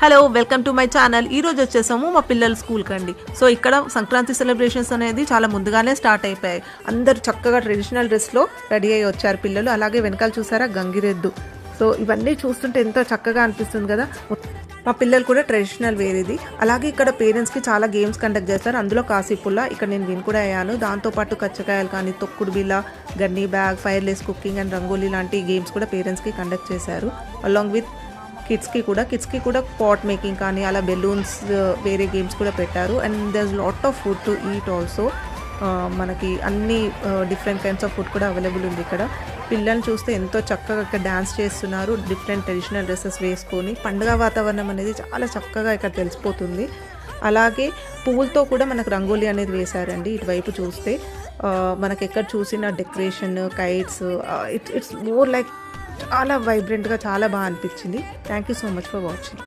Hello welcome to my channel. ఈ రోజు వచ్చేసాము మా పిల్లల స్కూల్ కండి. సో ఇక్కడ సంక్రాంతి సెలబ్రేషన్స్ అనేది చాలా ముందుగానే స్టార్ట్ అయిపోయాయి. అందరు చక్కగా ట్రెడిషనల్ డ్రెస్లో రెడీ అయ్యి వచ్చారు పిల్లలు. అలాగే వెనకాల చూసారా గంగిరెద్దు. సో ఇవన్నీ చూస్తుంటే ఎంతో చక్కగా అనిపిస్తుంది కదా. మా పిల్లలు కూడా ట్రెడిషనల్ వేర్ ఇది. అలాగే ఇక్కడ పేరెంట్స్కి చాలా గేమ్స్ కండక్ట్ చేస్తారు. అందులో కాసిపుల్లా ఇక్కడ నేను విన్ కూడా అయ్యాను. దాంతోపాటు కచ్చకాయలు కానీ, తొక్కుడు బిల్ల, gunny bag, fireless cooking and rangoli లాంటి గేమ్స్ కూడా పేరెంట్స్కి కండక్ట్ చేశారు. అలాంగ్ విత్ కిడ్స్కి కూడా పాట్ మేకింగ్ కానీ అలా బెలూన్స్ వేరే గేమ్స్ కూడా పెట్టారు. And there lot of food to eat also. మనకి అన్ని డిఫరెంట్ కైండ్స్ ఆఫ్ ఫుడ్ కూడా అవైలబుల్ ఉంది ఇక్కడ. పిల్లల్ని చూస్తే ఎంతో చక్కగా ఇక్కడ డ్యాన్స్ చేస్తున్నారు, డిఫరెంట్ ట్రెడిషనల్ డ్రెస్సెస్ వేసుకొని. పండుగ వాతావరణం అనేది చాలా చక్కగా ఇక్కడ తెలిసిపోతుంది. అలాగే పువ్వులతో కూడా మనకు రంగోలీ అనేది వేశారండి. ఇటువైపు చూస్తే మనకి ఎక్కడ చూసిన decoration, kites, it's more like చాలా వైబ్రెంట్గా చాలా బాగా అనిపించింది. Thank you so much for watching.